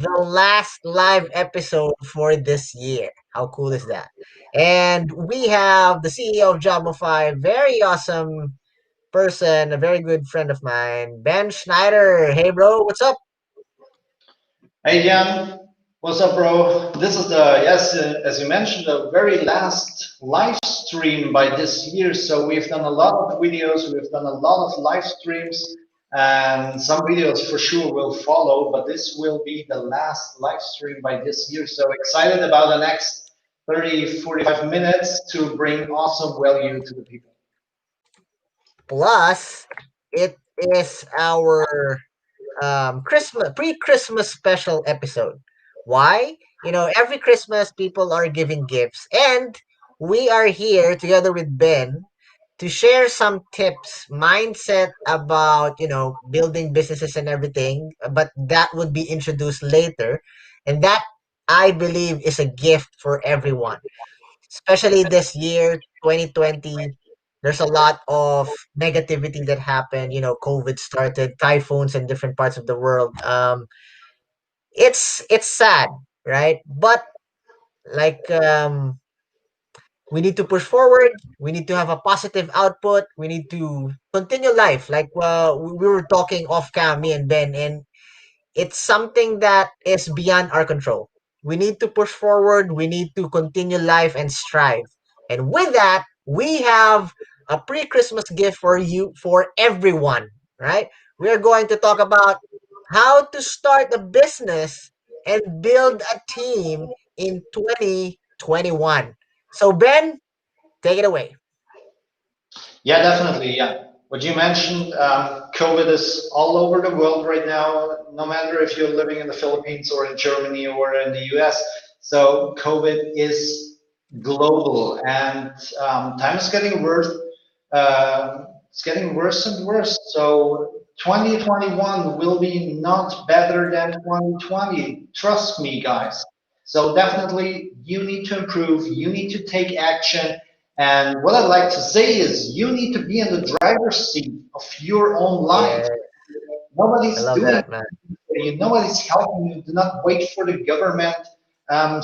the last live episode for this year. How cool is that? And we have the CEO of Jobify, very awesome person, a very good friend of mine, Ben Schneider. Hey, bro, what's up? Hey Jan, what's up, bro? This is the yes, as you mentioned, the very last live stream by this year. So we've done a lot of videos, we've done a lot of live streams, and some videos for sure will follow. But this will be the last live stream by this year. So excited about the next 30, 45 minutes to bring awesome value to the people. Plus, it is our Christmas pre-Christmas special episode. Why? Every Christmas people are giving gifts, and we are here together with Ben to share some tips, mindset about building businesses and everything. But that would be introduced later, and that I believe is a gift for everyone, especially this year 2020. There's a lot of negativity that happened. COVID started, typhoons in different parts of the world. It's sad, right? But like we need to push forward. We need to have a positive output. We need to continue life. Like we were talking off cam, me and Ben, and it's something that is beyond our control. We need to push forward. We need to continue life and strive. And with that, we have a pre-Christmas gift for you, for everyone, right? We are going to talk about how to start a business and build a team in 2021. So Ben, take it away. Yeah, definitely. Yeah. What you mentioned, COVID is all over the world right now, no matter if you're living in the Philippines or in Germany or in the US. So COVID is global, and time is getting worse. It's getting worse and worse. So 2021 will be not better than 2020. Trust me, guys. So definitely, you need to improve. You need to take action, and what I'd like to say is you need to be in the driver's seat of your own life. Yeah, I Nobody's love doing that, it man. for you. Nobody's helping you. Do not wait for the government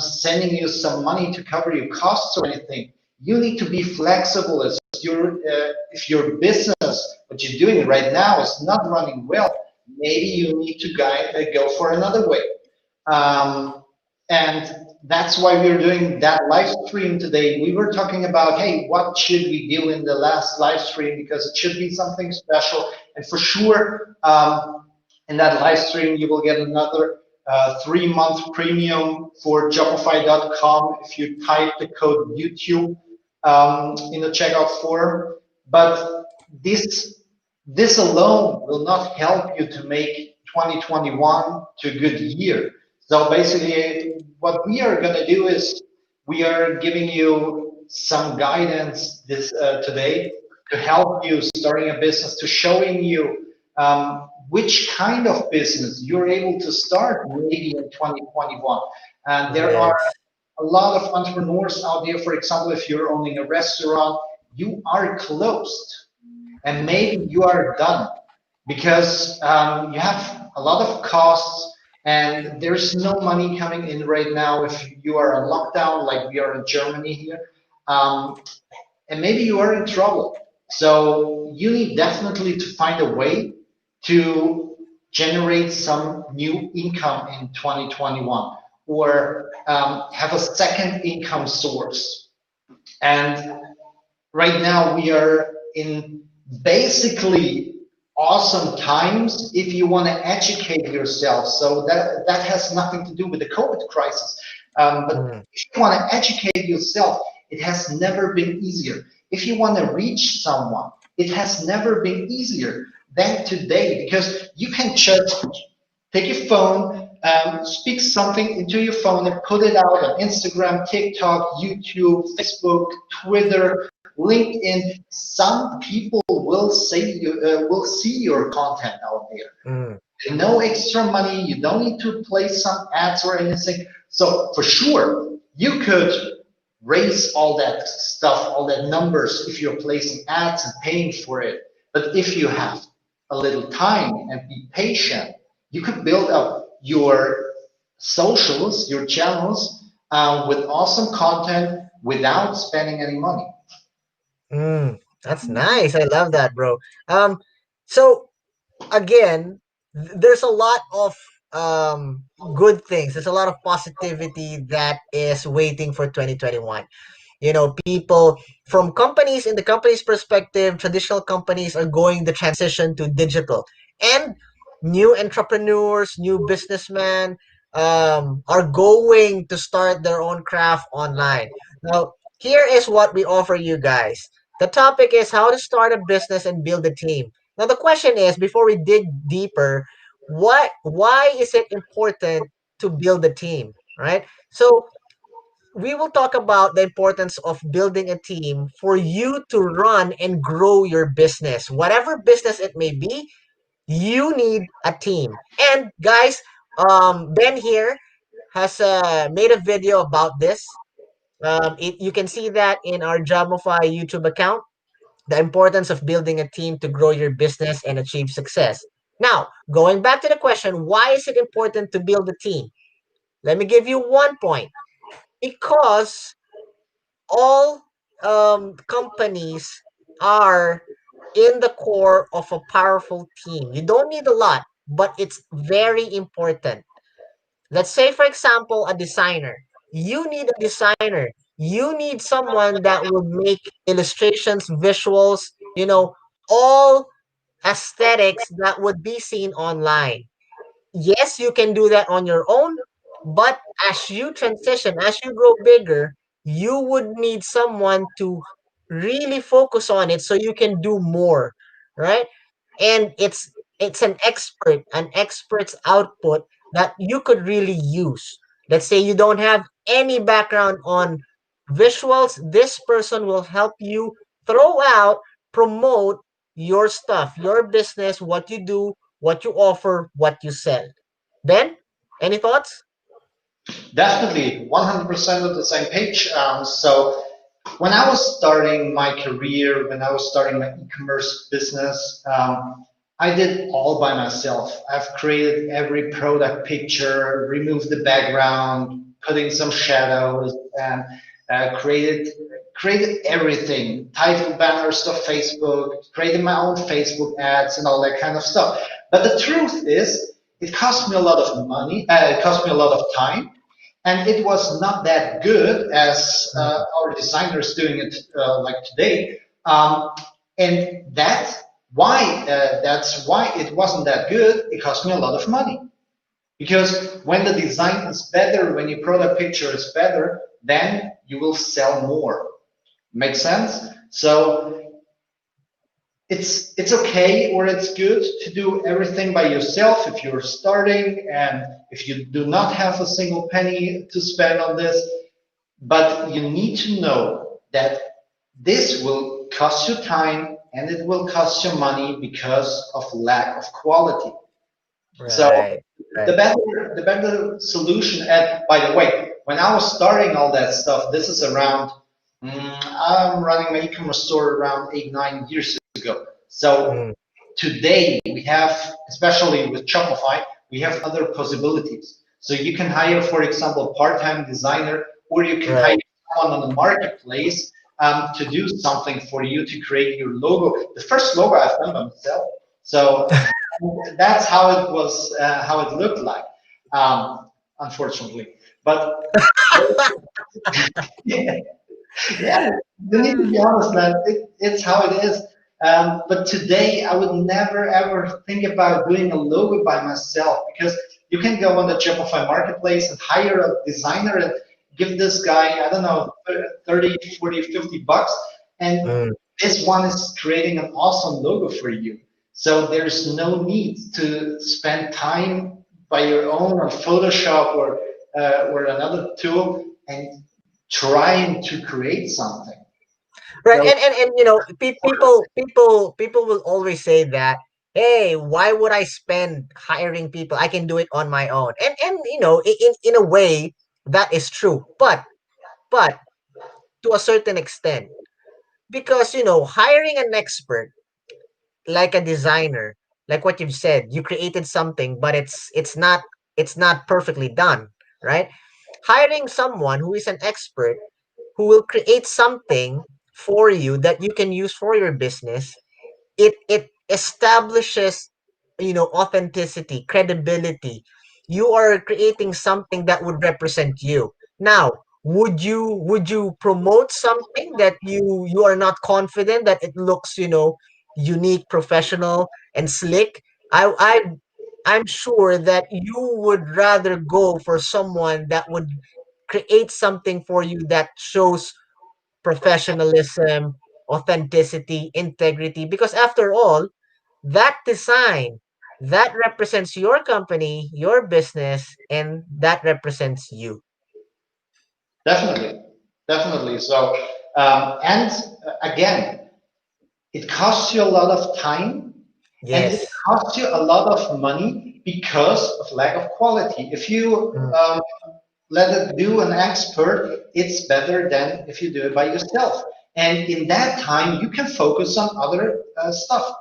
sending you some money to cover your costs or anything. You need to be flexible. As if your business, what you're doing right now, is not running well, maybe you need to go for another way. Um, and that's why we're doing that live stream today. We were talking about, hey, what should we do in the last live stream? Because it should be something special. And for sure, in that live stream, you will get another 3 month premium for Jobify.com if you type the code YouTube in the checkout form. But this this alone will not help you to make 2021 to a good year. So basically, what we are going to do is we are giving you some guidance this today to help you starting a business, to showing you which kind of business you're able to start maybe in 2021. And there are Yes. a lot of entrepreneurs out there. For example, if you're owning a restaurant, you are closed and maybe you are done because you have a lot of costs and there's no money coming in right now if you are on lockdown like we are in Germany here. Um, and maybe you are in trouble. So you need definitely to find a way to generate some new income in 2021 or have a second income source. And right now we are in basically awesome times if you want to educate yourself. So that has nothing to do with the COVID crisis. But Mm, if you want to educate yourself, it has never been easier. If you want to reach someone, it has never been easier than today because you can just take your phone, speak something into your phone, and put it out on Instagram, TikTok, YouTube, Facebook, Twitter, LinkedIn. Some people will see your content out there. mm, No extra money. You don't need to place some ads or anything. So for sure, you could raise all that stuff, all that numbers if you're placing ads and paying for it. But if you have a little time and be patient, you could build up your socials, your channels, with awesome content without spending any money. That's nice. I love that, bro. So again, there's a lot of good things. There's a lot of positivity that is waiting for 2021. People from companies, in the company's perspective, traditional companies are going the transition to digital, and new entrepreneurs, new businessmen are going to start their own craft online. Now, here is what we offer you guys. The topic is how to start a business and build a team. Now, the question is, before we dig deeper, why is it important to build a team, right? So we will talk about the importance of building a team for you to run and grow your business. Whatever business it may be, you need a team. And guys, Ben here has made a video about this. You can see that in our Jobify YouTube account, the importance of building a team to grow your business and achieve success. Now, going back to the question, why is it important to build a team? Let me give you one point. Because all companies are in the core of a powerful team. You don't need a lot, but it's very important. Let's say, for example, a designer. You need a designer. You need someone that will make illustrations, visuals, all aesthetics that would be seen online. Yes, you can do that on your own, but as you transition, as you grow bigger, you would need someone to really focus on it so you can do more, right? And it's an expert's output that you could really use. Let's say you don't have any background on visuals, this person will help you throw out, promote your stuff, your business, what you do, what you offer, what you sell. Ben, any thoughts? Definitely 100% of the same page. So when I was starting my career, when I was starting my e-commerce business, I did all by myself. I've created every product picture, removed the background, put in some shadows, and created everything. Title banners to Facebook, created my own Facebook ads, and all that kind of stuff. But the truth is, it cost me a lot of money. It cost me a lot of time, and it was not that good as Mm. our designers doing it like today. And that's why it wasn't that good. It cost me a lot of money because when the design is better, when your product picture is better, then you will sell more. Make sense? So it's okay or it's good to do everything by yourself if you're starting and if you do not have a single penny to spend on this, but you need to know that this will cost you time and it will cost you money because of lack of quality. So Right, the right. better the better solution, and by the way, when I was starting all that stuff, this is around I'm running my e-commerce store around 8 9 years ago. So Mm, today we have, especially with Shopify, we have other possibilities. So you can hire, for example, a part-time designer, or you can hire right. someone on the marketplace to do something for you to create your logo. The first logo I've done by myself. So that's how it was, how it looked like, unfortunately. But yeah, yeah, you need to be honest, man. It's how it is. But today, I would never ever think about doing a logo by myself because you can go on the Shopify marketplace and hire a designer and give this guy, I don't know, 30, 40, 50 bucks. And Mm, this one is creating an awesome logo for you. So there's no need to spend time by your own on Photoshop or another tool and trying to create something. right. So And people will always say that, hey, why would I spend hiring people? I can do it on my own. And in a way, that is true. But to a certain extent, because hiring an expert like a designer, like what you've said, you created something, but it's not. it's not perfectly done, right? Hiring someone who is an expert who will create something for you that you can use for your business, it establishes, authenticity, credibility. You are creating something that would represent you. Now, would you promote something that you are not confident that it looks, unique, professional, and slick? I'm sure that you would rather go for someone that would create something for you that shows professionalism, authenticity, integrity, because after all, that design, that represents your company, your business, and that represents you. Definitely, definitely. So, and again, it costs you a lot of time and it Yes. costs you a lot of money because of lack of quality. If you Mm, let it do an expert, it's better than if you do it by yourself. And in that time, you can focus on other stuff.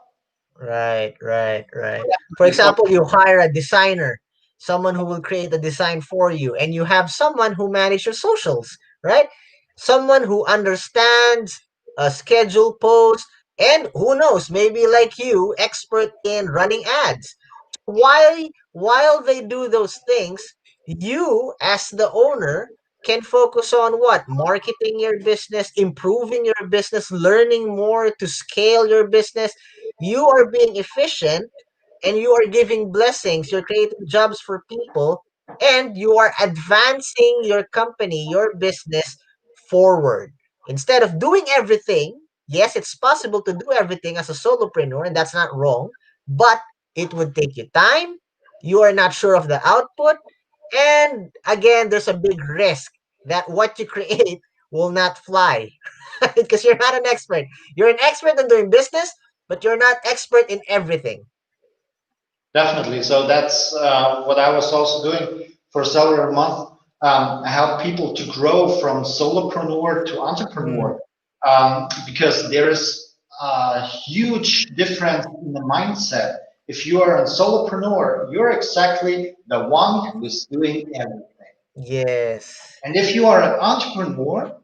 right, right, right. For example, you hire a designer, someone who will create a design for you, and you have someone who manages your socials, right? Someone who understands a schedule post, and who knows, maybe like you, expert in running ads. While they do those things, you as the owner can focus on what? Marketing your business, improving your business, learning more to scale your business. You are being efficient and you are giving blessings, you're creating jobs for people, and you are advancing your company, your business forward. Instead of doing everything, yes, it's possible to do everything as a solopreneur, and that's not wrong, but it would take you time. You are not sure of the output. And again, there's a big risk that what you create will not fly because you're not an expert. You're an expert in doing business, but you're not expert in everything. Definitely. So that's what I was also doing for several months. I help people to grow from solopreneur to Mm, entrepreneur because there is a huge difference in the mindset. If you are a solopreneur, you're exactly the one who is doing everything. yes. And if you are an entrepreneur,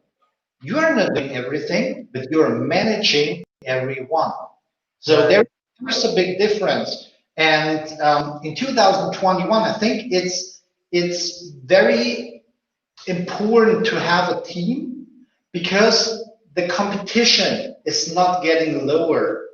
you are not doing everything, but you are managing everyone. So Right. there's a big difference. And in 2021, I think it's very important to have a team because the competition is not getting lower.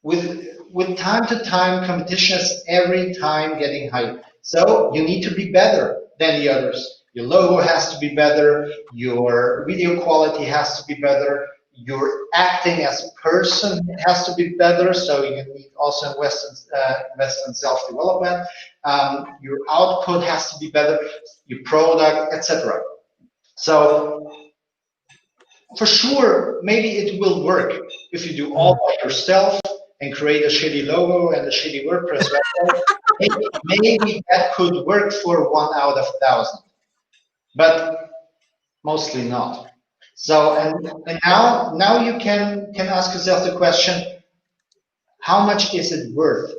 With time to time, competition is every time getting higher. So you need to be better than the others. Your logo has to be better. Your video quality has to be better. Your acting as a person has to be better. So you need also invest in self development. Your output has to be better. Your product, etc. So for sure, maybe it will work if you do all Mm. by yourself and create a shitty logo and a shitty WordPress website. Maybe that could work for 1 out of 1,000, but mostly not. So and now you can ask yourself the question, how much is it worth?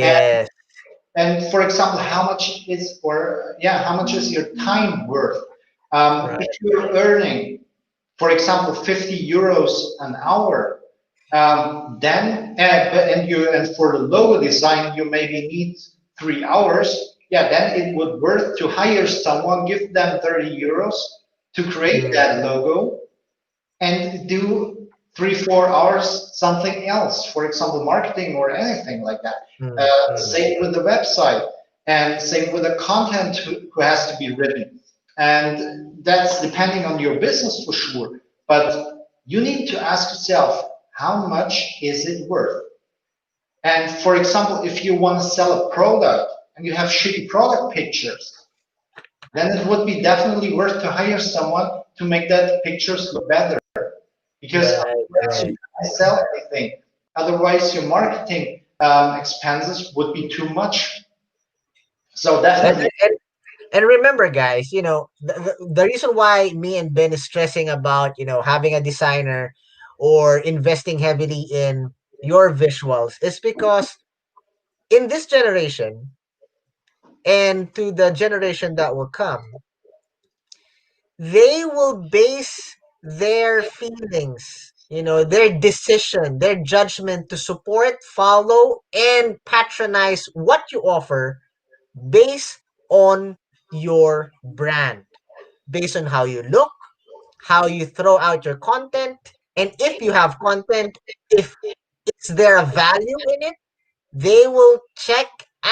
And Yes. and for example, how much is or yeah, how much is your time worth? If Right. you're earning, for example, 50 euros an hour, then and for the logo design you maybe need 3 hours. Yeah, then it would worth to hire someone, give them 30 euros to create Mm, that logo, and do 3 4 hours something else, for example, marketing or anything like that. mm, mm. Same with the website, and same with the content who has to be written. And that's depending on your business for sure. But you need to ask yourself, how much is it worth? And for example, if you want to sell a product and you have shitty product pictures, then it would be definitely worth to hire someone to make that pictures look better. Because Right, otherwise you right. can't sell anything. Otherwise, your marketing expenses would be too much. So And, definitely, and, and remember, guys, the reason why me and Ben is stressing about, having a designer or investing heavily in your visuals is because in this generation, and to the generation that will come, they will base their feelings, their decision, their judgment to support, follow, and patronize what you offer based on your brand, based on how you look, how you throw out your content, and if you have content, if is there a value in it, they will check,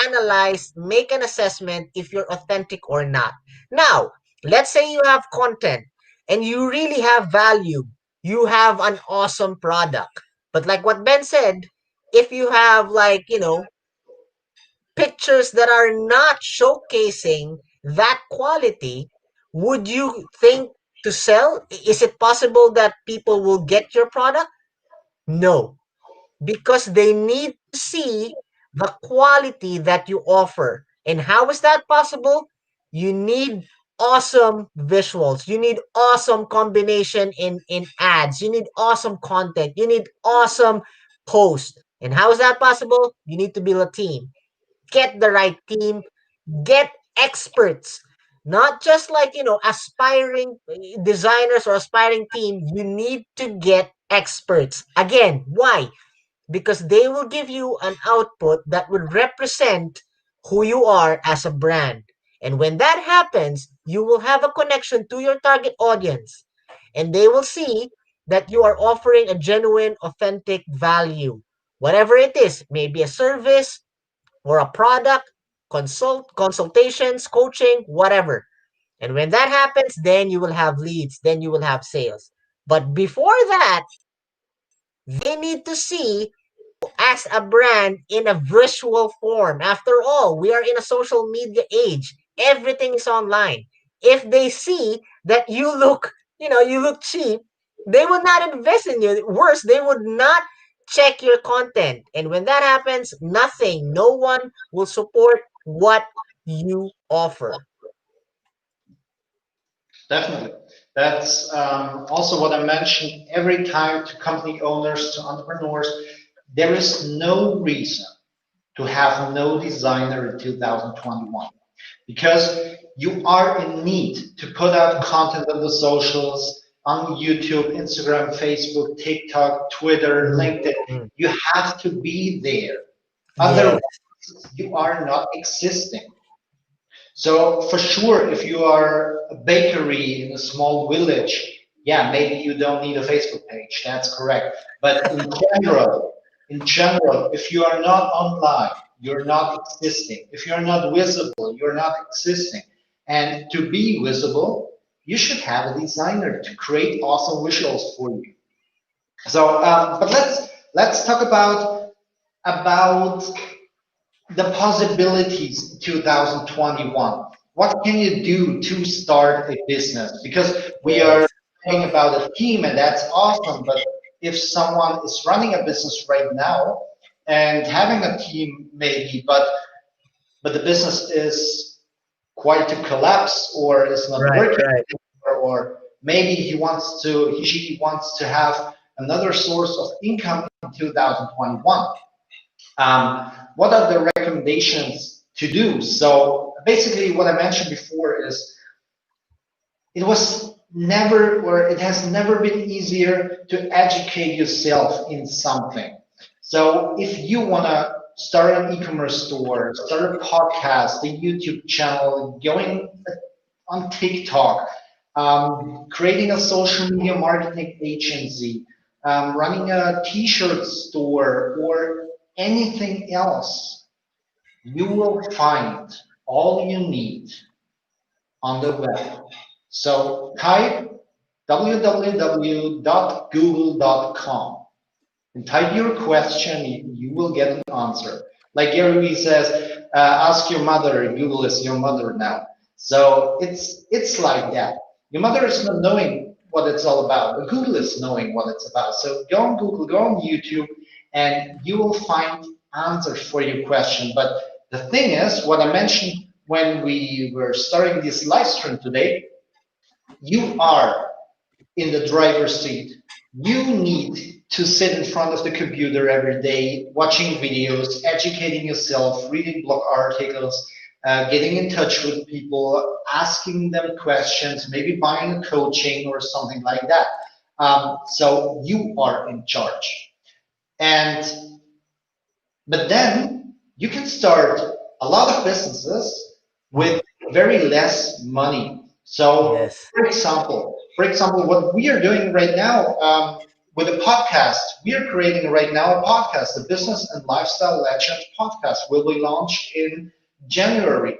analyze, make an assessment if you're authentic or not. Now, let's say you have content and you really have value. You have an awesome product. But like what Ben said, if you have like, pictures that are not showcasing that quality, would you think to sell? Is it possible that people will get your product? No, because they need to see the quality that you offer. And how is that possible? You need awesome visuals. You need awesome combination in ads. You need awesome content. You need awesome post. And how is that possible? You need to build a team. Get the right team, get experts, not just like, aspiring designers or aspiring team. You need to get experts. Again, why? Because they will give you an output that would represent who you are as a brand. And when that happens, you will have a connection to your target audience, and they will see that you are offering a genuine, authentic value. Whatever it is, maybe a service or a product, consultations, coaching, whatever. And when that happens, then you will have leads, then you will have sales. But before that, they need to see as a brand in a visual form. After all, we are in a social media age. Everything is online. If they see that you look cheap, they will not invest in you. Worse, they would not check your content. And when that happens, no one will support what you offer. Definitely. That's also what I mentioned every time to company owners, to entrepreneurs. There is no reason to have no designer in 2021 because you are in need to put out content on the socials, on YouTube, Instagram, Facebook, TikTok, Twitter, LinkedIn. Mm. You have to be there. Otherwise, Yes. you are not existing. So for sure, if you are a bakery in a small village, yeah, maybe you don't need a Facebook page. That's correct. But in general, if you are not online, you're not existing. If you're not visible, you're not existing. And to be visible, you should have a designer to create awesome visuals for you. So, but let's talk about the possibilities in 2021. What can you do to start a business? Because we are Yes. talking about a team, and that's awesome. But if someone is running a business right now and having a team, maybe, but the business is quite to collapse or is not Right, working, right. or maybe she wants to have another source of income in 2021. What are the recommendations to do? So basically, what I mentioned before is it was never, or it has never been easier to educate yourself in something. So if you want to start an e-commerce store, start a podcast, a YouTube channel, going on TikTok, creating a social media marketing agency, running a t-shirt store, or anything else, you will find all you need on the web. So type www.google.com and type your question, you will get an answer. Like Gary says, ask your mother, Google is your mother now. So it's like that. Your mother is not knowing what it's all about, but Google is knowing what it's about. So go on Google, go on YouTube, and you will find answers for your question. But the thing is, what I mentioned when we were starting this live stream today, you are in the driver's seat. You need to sit in front of the computer every day, watching videos, educating yourself, reading blog articles, getting in touch with people, asking them questions, maybe buying a coaching or something like that. So you are in charge. And but then you can start a lot of businesses Mm. with very less money. So, Yes. for example, what we are doing right now with a podcast, we are creating right now a podcast, the Business and Lifestyle Legends podcast, will be launched in January.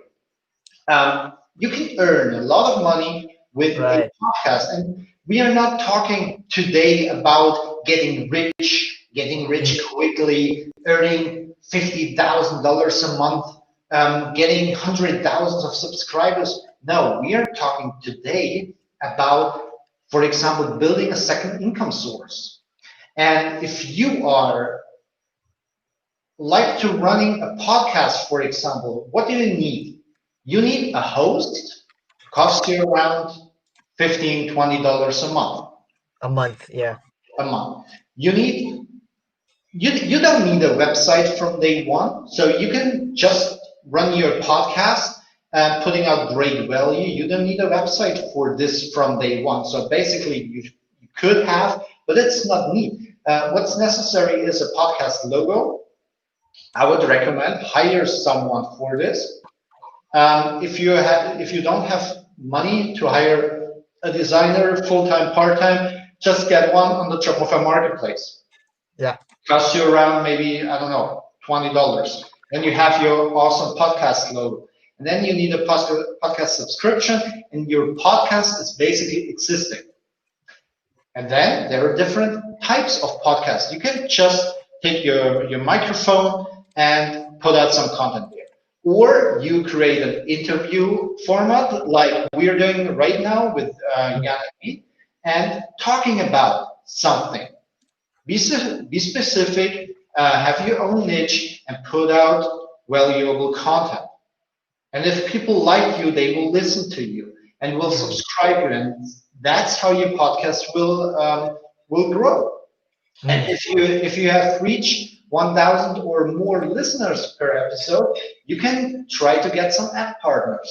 You can earn a lot of money with a Right. podcast. And we are not talking today about getting Mm. rich quickly, earning $50,000 a month, getting hundred thousands of subscribers. No, we are talking today about, for example, building a second income source. And if you are like to running a podcast, for example, what do you need? You need a host, costs you around $15, $20 a month. A month. Yeah. A month. You need you don't need a website from day one, so you can just run your podcast putting out great value. You don't need a website for this from day one. So basically, you could have, but it's not neat. What's necessary is a podcast logo. I would recommend hire someone for this. If you don't have money to hire a designer full time, part time, just get one on the Shopify marketplace. Yeah. Costs you around maybe I don't know $20. Then you have your awesome podcast logo, and then you need a podcast subscription, and your podcast is basically existing. And then there are different types of podcasts. You can just take your microphone and put out some content there. Or you create an interview format like we're doing right now with Mm. Jan and me, and talking about something. Be specific, have your own niche, and put out valuable content. And if people like you, they will listen to you and will Mm. subscribe you, and that's how your podcast will grow. And Mm. if you have reached 1,000 or more listeners per episode, you can try to get some ad partners.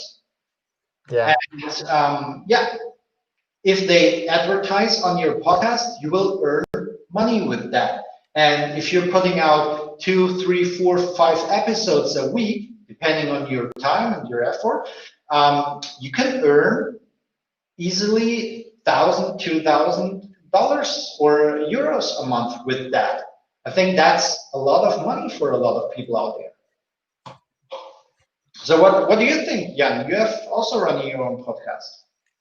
Yeah. And yeah, if they advertise on your podcast, you will earn money with that. And if you're putting out two, three, four, 5 episodes a week, depending on your time and your effort, you can earn easily $1,000, $2,000 or euros a month with that. I think that's a lot of money for a lot of people out there. So what do you think, Jan? You have also running your own podcast.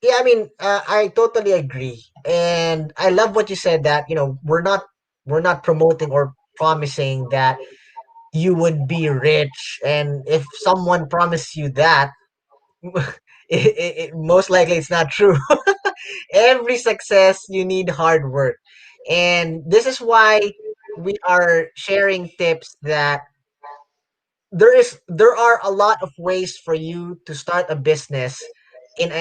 Yeah, I mean, I totally agree, and I love what you said that we're not promoting or promising that you would be rich, and if someone promised you that, most likely it's not true. Every success you need hard work, and this is why we are sharing tips that there are a lot of ways for you to start a business in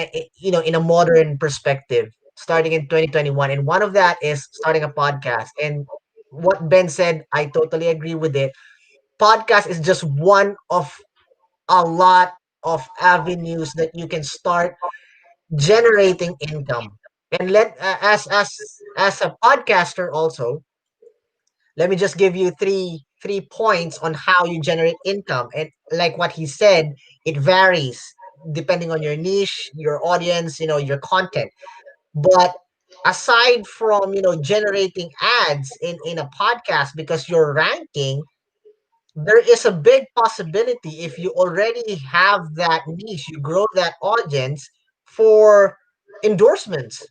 a modern perspective starting in 2021, and one of that is starting a podcast. And what Ben said, I totally agree with it. Podcast is just one of a lot of avenues that you can start generating income. And as a podcaster also, let me just give you three points on how you generate income. And like what he said, it varies depending on your niche, your audience, your content. But aside from generating ads in a podcast because you're ranking, there is a big possibility if you already have that niche, you grow that audience for endorsements,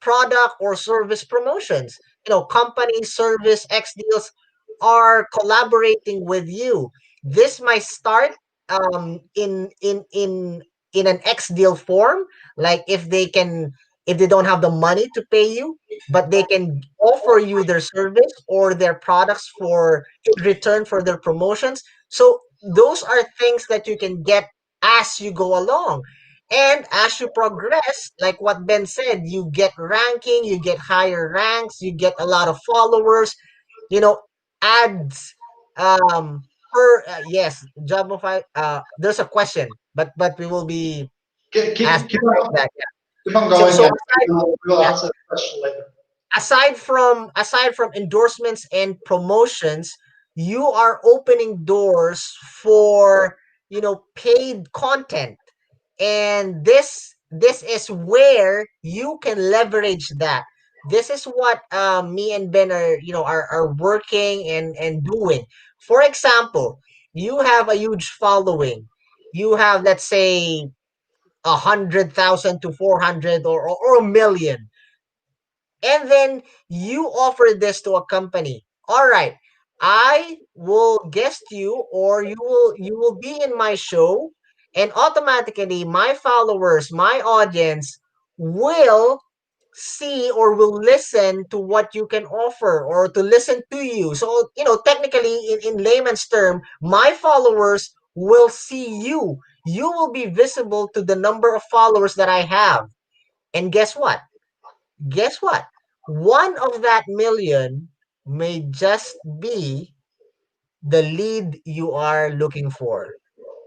product or service promotions. Company service X deals are collaborating with you. This might start in an X deal form, like if they don't have the money to pay you, but they can offer you their service or their products for in return for their promotions. So those are things that you can get as you go along. And as you progress, like what Ben said, you get ranking, you get higher ranks, you get a lot of followers, you know, ads. Um, yes, Jobify. There's a question, but we will be Keep answering on, that. keep on So going, so and aside, we'll yeah, answer the question later. aside from endorsements and promotions, you are opening doors for paid content, and this is where you can leverage that. This is what me and Ben are working and doing. For example, you have a huge following. You have, let's say, 100,000 to 400 or a million, and then you offer this to a company. All right, I will guest you, or you will be in my show, and automatically my followers, my audience will see or will listen to what you can offer, or to listen to you. So, technically, in layman's term, my followers will see you. You will be visible to the number of followers that I have. And guess what? One of that million may just be the lead you are looking for.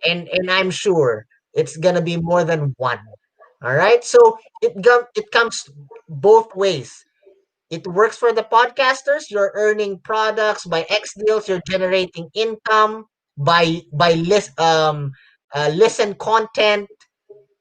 And I'm sure it's gonna be more than one. All right. So it comes both ways. It works for the podcasters. You're earning products by X deals. You're generating income by listen content,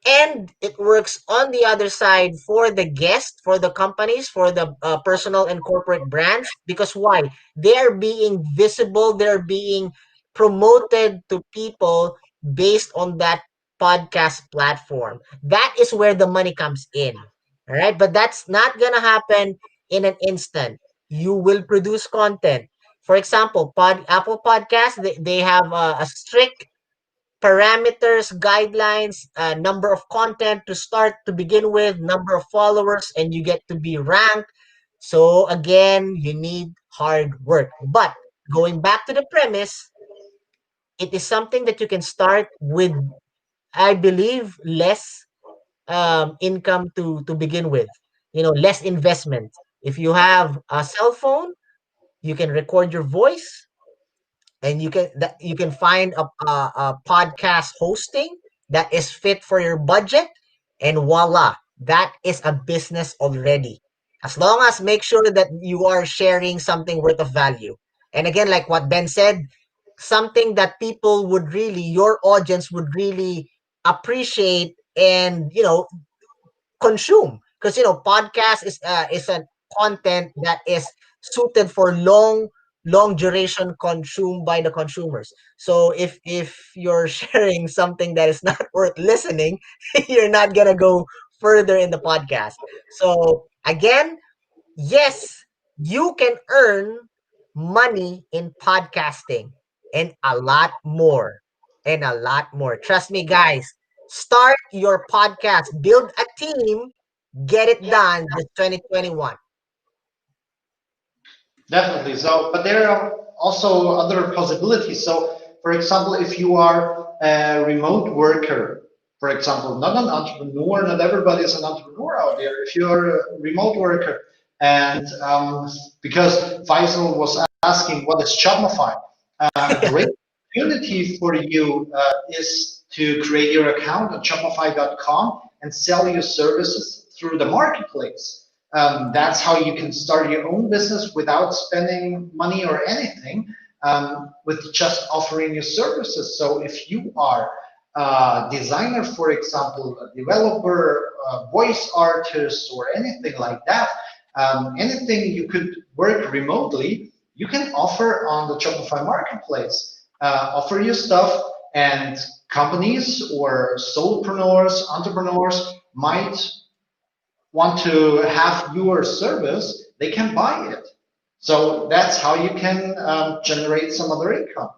and it works on the other side for the guest, for the companies, for the personal and corporate brands. Because why? They are being visible, they're being promoted to people based on that podcast platform. That is where the money comes in. All right, but that's not gonna happen in an instant. You will produce content. For example, Apple Podcasts, they have a strict parameters, guidelines, number of content to start to begin with, number of followers, and you get to be ranked. So again, you need hard work. But going back to the premise, it is something that you can start with, I believe, less income to begin with. Less investment. If you have a cell phone, you can record your voice, and you can find a podcast hosting that is fit for your budget, and voila, that is a business already, as long as make sure that you are sharing something worth of value. And again, like what Ben said, something that people would really, your audience would really appreciate and consume, because podcast is a content that is suited for long duration consumed by the consumers. So if you're sharing something that is not worth listening, you're not gonna go further in the podcast. So again, yes, you can earn money in podcasting, and a lot more, and a lot more. Trust me, guys. Start your podcast, build a team, get it done this 2021. Definitely. So, but there are also other possibilities. So, for example, if you are a remote worker, for example, not an entrepreneur, not everybody is an entrepreneur out there. If you're a remote worker, and because Faisal was asking what is Shopify, a Yeah. great opportunity for you is to create your account on Shopify.com and sell your services through the marketplace. That's how you can start your own business without spending money or anything, with just offering your services. So if you are a designer, for example, a developer, a voice artist, or anything like that, anything you could work remotely, you can offer on the Shopify marketplace. Offer your stuff, and companies or solopreneurs, entrepreneurs might want to have your service, they can buy it. So that's how you can generate some other income.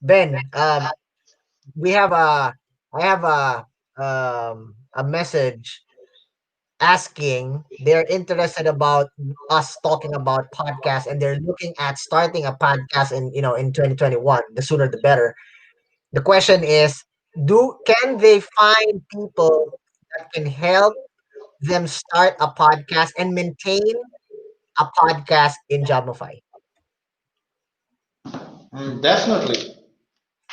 Ben, we have a I have a message asking, they're interested about us talking about podcasts, and they're looking at starting a podcast in 2021. The sooner the better. The question is, do can they find people that can help them start a podcast and maintain a podcast in Jobify? Definitely,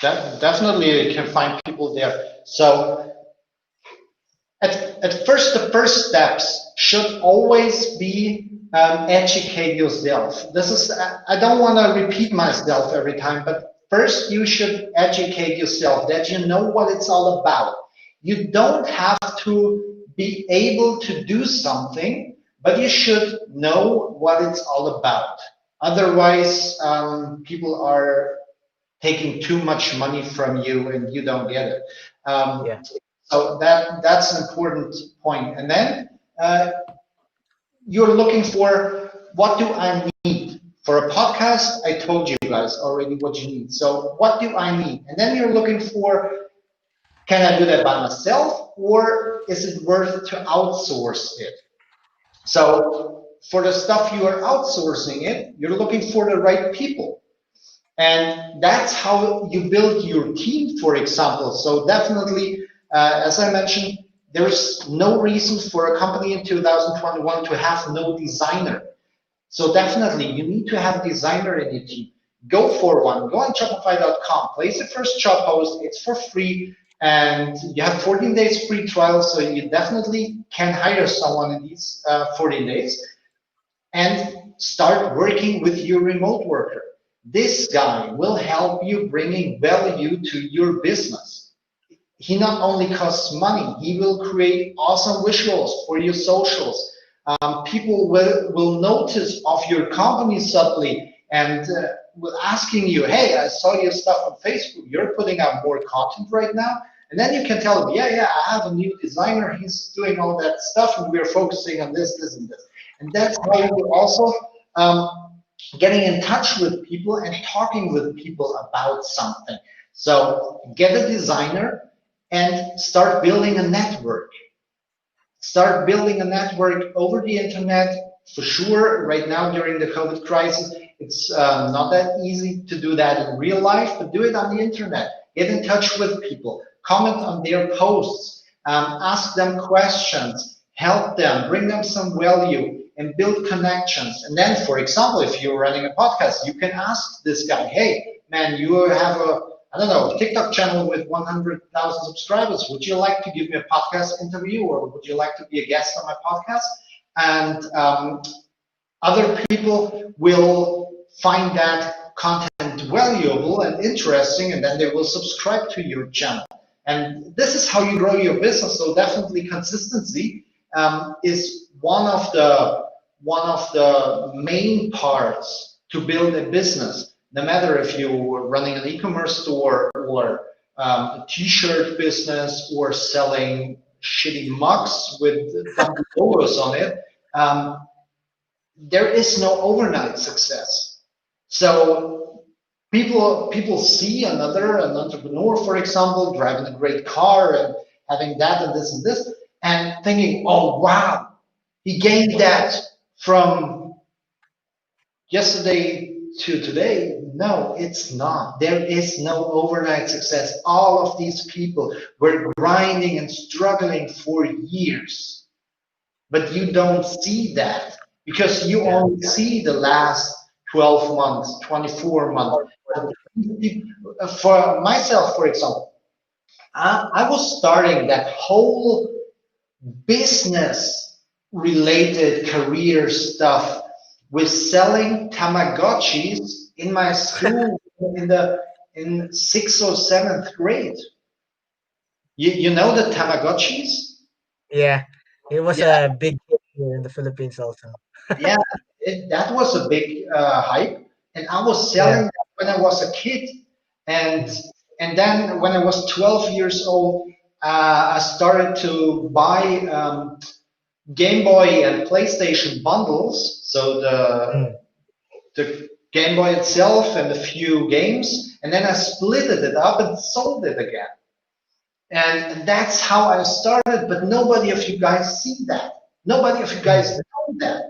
definitely you can find people there. So at first, the first steps should always be educate yourself. This is, I don't want to repeat myself every time, but first you should educate yourself that you know what it's all about. You don't have to be able to do something, but you should know what it's all about. Otherwise, people are taking too much money from you and you don't get it. Yeah. So that's an important point. And then uh, you're looking for what do I need for a podcast? I told you guys already what you need. So what do I need? And then you're looking for, can I do that by myself or is it worth to outsource it? So for the stuff you are outsourcing it, you're looking for the right people. And that's how you build your team, for example. So definitely, as I mentioned, there's no reason for a company in 2021 to have no designer. So definitely, you need to have a designer in your team. Go for one. Go on Shopify.com. Place the first job post. It's for free, and you have 14 days free trial. So you definitely can hire someone in these 14 days and start working with your remote worker. This guy will help you bringing value to your business. He not only costs money, he will create awesome visuals for your socials. People will notice of your company subtly and will asking you, hey, I saw your stuff on Facebook. You're putting out more content right now. And then you can tell them, yeah, I have a new designer. He's doing all that stuff, and we're focusing on this, and this. And that's how you're also getting in touch with people and talking with people about something. So get a designer and start building a network. Start building a network over the internet. For sure, right now during the COVID crisis, it's not that easy to do that in real life, but do it on the internet. Get in touch with people, comment on their posts, ask them questions, help them, bring them some value, and build connections. And then, for example, if you're running a podcast, you can ask this guy, hey, man, you have a, I don't know, TikTok channel with 100,000 subscribers. Would you like to give me a podcast interview, or would you like to be a guest on my podcast? And other people will find that content valuable and interesting, and then they will subscribe to your channel. And this is how you grow your business. So definitely consistency is one of the main parts to build a business. No matter if you're running an e-commerce store or a t-shirt business or selling shitty mugs with dumb logos on it, there is no overnight success. So people see an entrepreneur, for example, driving a great car and having that and this, and thinking, oh wow, he gained that from yesterday to today. No, it's not. There is no overnight success. All of these people were grinding and struggling for years, but you don't see that because you Yeah. only see the last 12 months, 24 months. For myself, for example, I was starting that whole business related career stuff with selling Tamagotchis in my school in sixth or seventh grade. You know the Tamagotchis? Yeah. It was Yeah, a big hit here in the Philippines also. yeah, that was a big hype, and I was Yeah. selling that when I was a kid, and Mhm. and then when I was 12 years old, I started to buy Game Boy and PlayStation bundles. So Mm. the Game Boy itself and a few games, and then I split it up and sold it again. And that's how I started, but nobody of you guys see that. Nobody of you guys Mm. know that.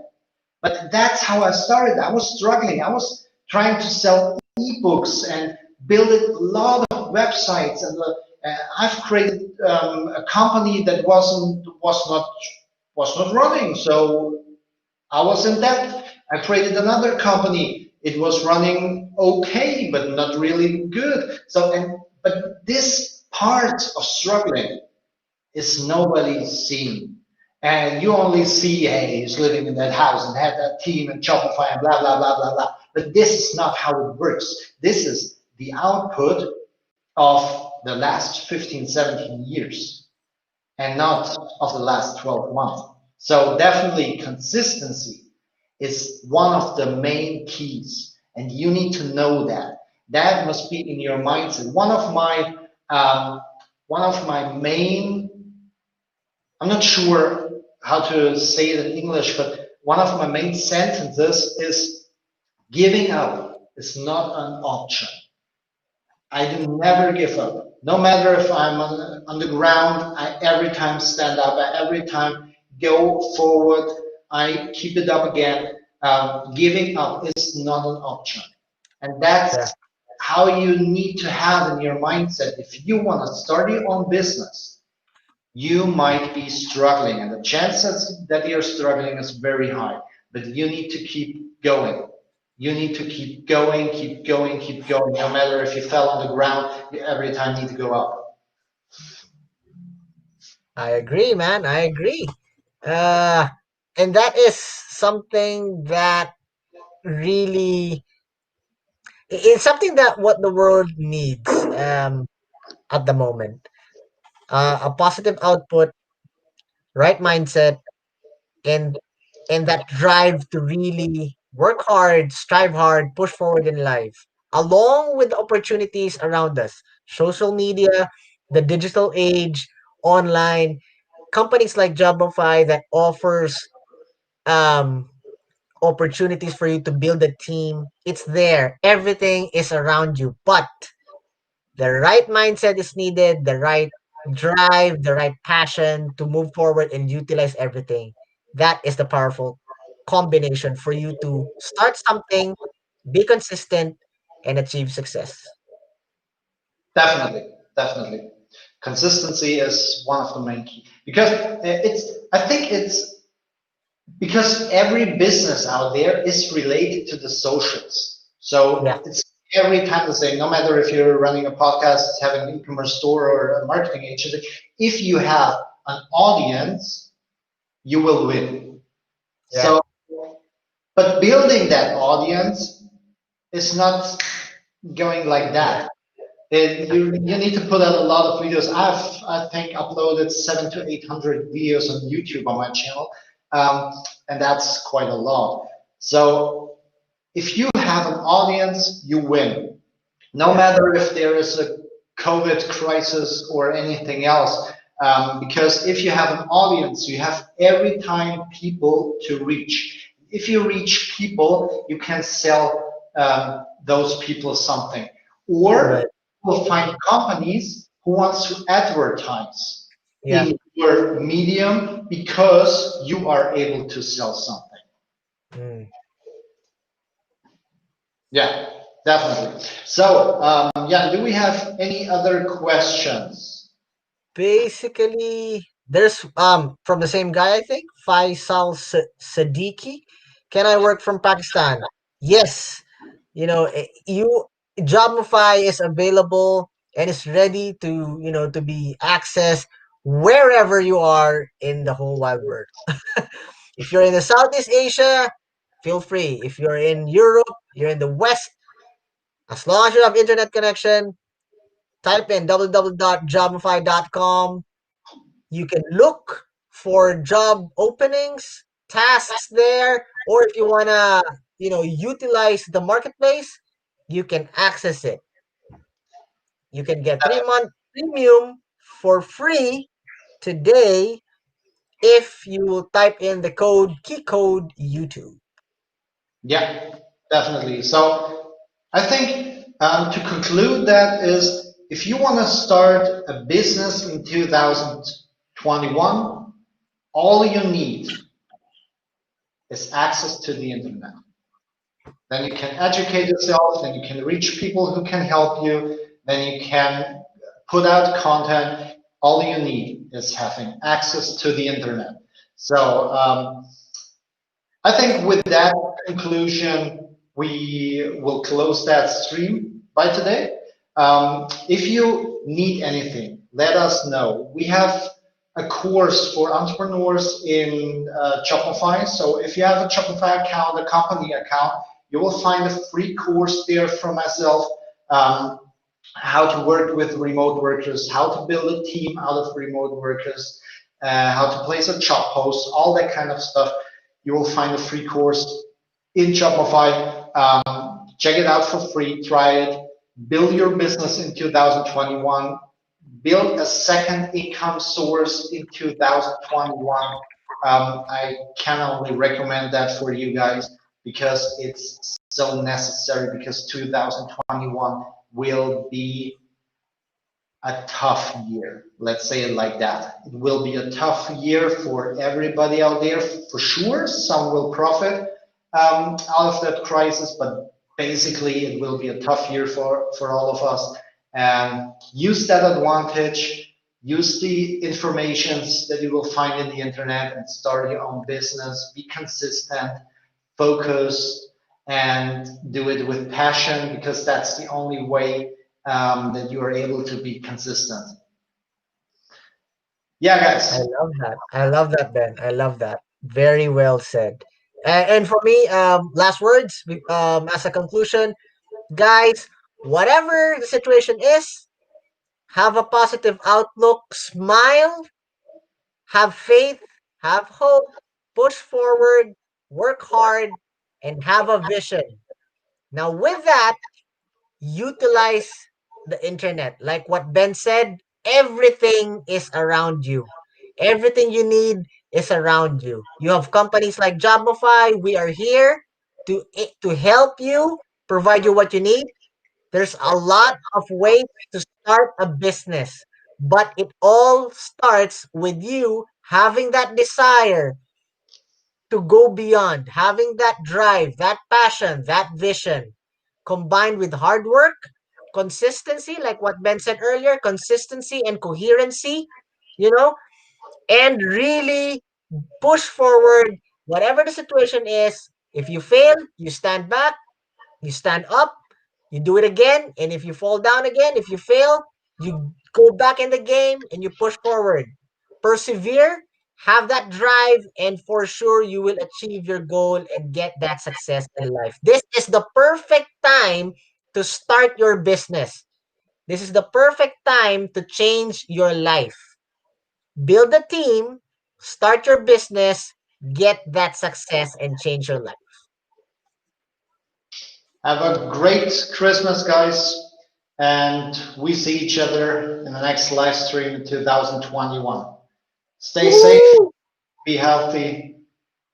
But that's how I started. I was struggling. I was trying to sell ebooks and build a lot of websites, and I've created a company that was not running. So I was in debt. I created another company it was running okay, but not really good. So, but this part of struggling is nobody seeing. And you only see, hey, he's living in that house and had that team and Shopify and blah, blah, blah, blah, blah. But this is not how it works. This is the output of the last 15, 17 years and not of the last 12 months. So definitely consistency is one of the main keys. And you need to know that. That must be in your mindset. Um, one of my main, I'm not sure how to say it in English, but one of my main sentences is giving up is not an option. I do never give up. No matter if I'm on the ground, I every time stand up, I every time go forward, I keep it up again. Giving up is not an option. And Yeah, that's how you need to have in your mindset. If you want to start your own business, you might be struggling, and the chances that you're struggling is very high, but you need to keep going. You need to keep going, keep going, keep going. No matter if you fell on the ground, you every time need to go up. I agree, man. I agree. Uh, and that is something that really it's something that what the world needs at the moment. A positive output, right mindset, and that drive to really work hard, strive hard, push forward in life, along with the opportunities around us. Social media, the digital age, online, companies like Jobify that offers um opportunities for you to build a team. It's there. Everything is around you. But the right mindset is needed, the right drive, the right passion to move forward and utilize everything. That is the powerful combination for you to start something, be consistent, and achieve success. Definitely, definitely. Consistency is one of the main key because I think it's because every business out there is related to the socials. Yeah, So it's every time the same, no matter if you're running a podcast, having an e-commerce store or a marketing agency, if you have an audience, you will win. yeah, So, but building that audience is not going like yeah. that. You need to put out a lot of videos. I think uploaded 700 to 800 videos on YouTube on my channel, um, and that's quite a lot. So if you have an audience, you win. No Yeah. matter if there is a COVID crisis or anything else, because if you have an audience, you have every time people to reach. If you reach people, you can sell those people something, or Right. will find companies who wants to advertise Yeah. in your medium because you are able to sell something. Mm. Yeah, definitely. So, yeah, do we have any other questions? Basically, there's from the same guy, I think, Faisal Siddiqui. Can I work from Pakistan? Yes. You Jobify is available and is ready to to be accessed wherever you are in the whole wide world. If you're in the Southeast Asia, feel free. If you're in Europe, you're in the West, as long as you have internet connection, type in www.jobify.com. You can look for job openings, tasks there, or if you wanna, utilize the marketplace, you can access it. You can get 3 month premium for free today if you will type in the key code YouTube. Yeah, definitely. So, I think to conclude that is if you want to start a business in 2021, all you need is access to the internet. Then you can educate yourself, then you can reach people who can help you, then you can put out content. All you need is having access to the internet. So I think with that conclusion, we will close that stream by today. If you need anything, let us know. We have a course for entrepreneurs in Shopify. So if you have a Shopify account, a company account, you will find a free course there from myself. Um, how to work with remote workers, how to build a team out of remote workers, how to place a job post, all that kind of stuff. You will find a free course in Shopify. Check it out for free, try it, build your business in 2021, build a second income source in 2021. I can only recommend that for you guys because it's so necessary because 2021 will be a tough year. Let's say it like that. It will be a tough year for everybody out there for sure. Some will profit out of that crisis, but basically it will be a tough year for all of us. And use that advantage. Use the informations that you will find in the internet and start your own business. Be consistent, focus, and do it with passion because that's the only way that you are able to be consistent. Yeah, I guys. love that. I love that, Ben. I love that. Very well said. And for me, last words as a conclusion, guys. Whatever the situation is, have a positive outlook, smile, have faith, have hope, push forward, work hard, and have a vision. Now, with that, utilize the internet. Like what Ben said, everything is around you. Everything you need is around you. You have companies like Jobify. We are here to help you, provide you what you need. There's a lot of ways to start a business, but it all starts with you having that desire to go beyond, having that drive, that passion, that vision, combined with hard work, consistency, like what Ben said earlier, consistency and coherency, you know, and really push forward whatever the situation is. If you fail, you stand back, you stand up, you do it again, and if you fall down again, if you fail, you go back in the game and you push forward. Persevere, have that drive, and for sure you will achieve your goal and get that success in life. This is the perfect time to start your business. This is the perfect time to change your life. Build a team, start your business, get that success, and change your life. Have a great Christmas, guys. And we see each other in the next live stream in 2021. Stay safe, Woo! be healthy,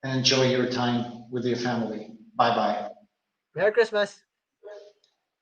and enjoy your time with your family. Bye bye. Merry Christmas.